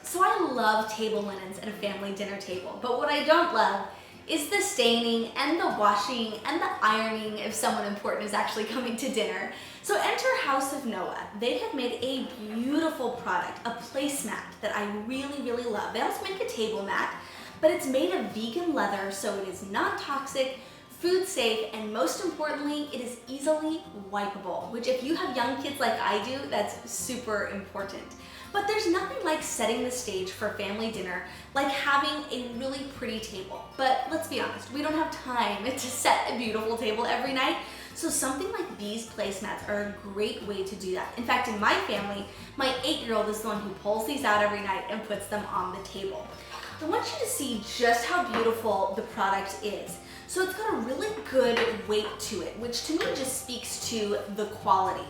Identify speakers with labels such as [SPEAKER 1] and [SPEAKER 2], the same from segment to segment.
[SPEAKER 1] So I love table linens at a family dinner table, but what I don't love is the staining and the washing and the ironing if someone important is actually coming to dinner. So enter House of NOA. They have made a beautiful product, a placemat that I really, really love. They also make a table mat, but it's made of vegan leather, so it is non-toxic, food safe, and most importantly, it is easily wipeable, which if you have young kids like I do, that's super important. But there's nothing like setting the stage for family dinner like having a really pretty table. But let's be honest, we don't have time to set a beautiful table every night. So something like these placemats are a great way to do that. In fact, in my family, my 8-year-old is the one who pulls these out every night and puts them on the table. I want you to see just how beautiful the product is. So it's got a really good weight to it, which to me just speaks to the quality.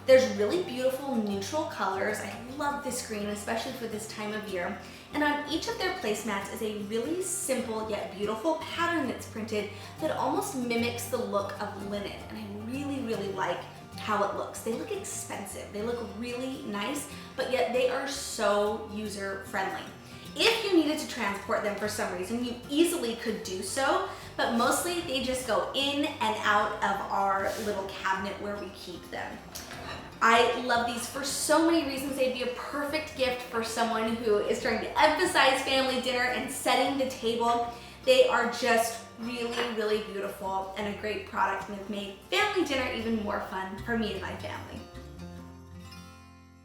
[SPEAKER 1] There's really beautiful neutral colors. I love this green, especially for this time of year. And on each of their placemats is a really simple yet beautiful pattern that's printed that almost mimics the look of linen. And I really, really like how it looks. They look expensive. They look really nice, but yet they are so user-friendly. If you needed to transport them for some reason, you easily could do so, but mostly they just go in and out of our little cabinet where we keep them. I love these for so many reasons. They'd be a perfect gift for someone who is trying to emphasize family dinner and setting the table. They are just really, really beautiful and a great product, and have made family dinner even more fun for me and my family.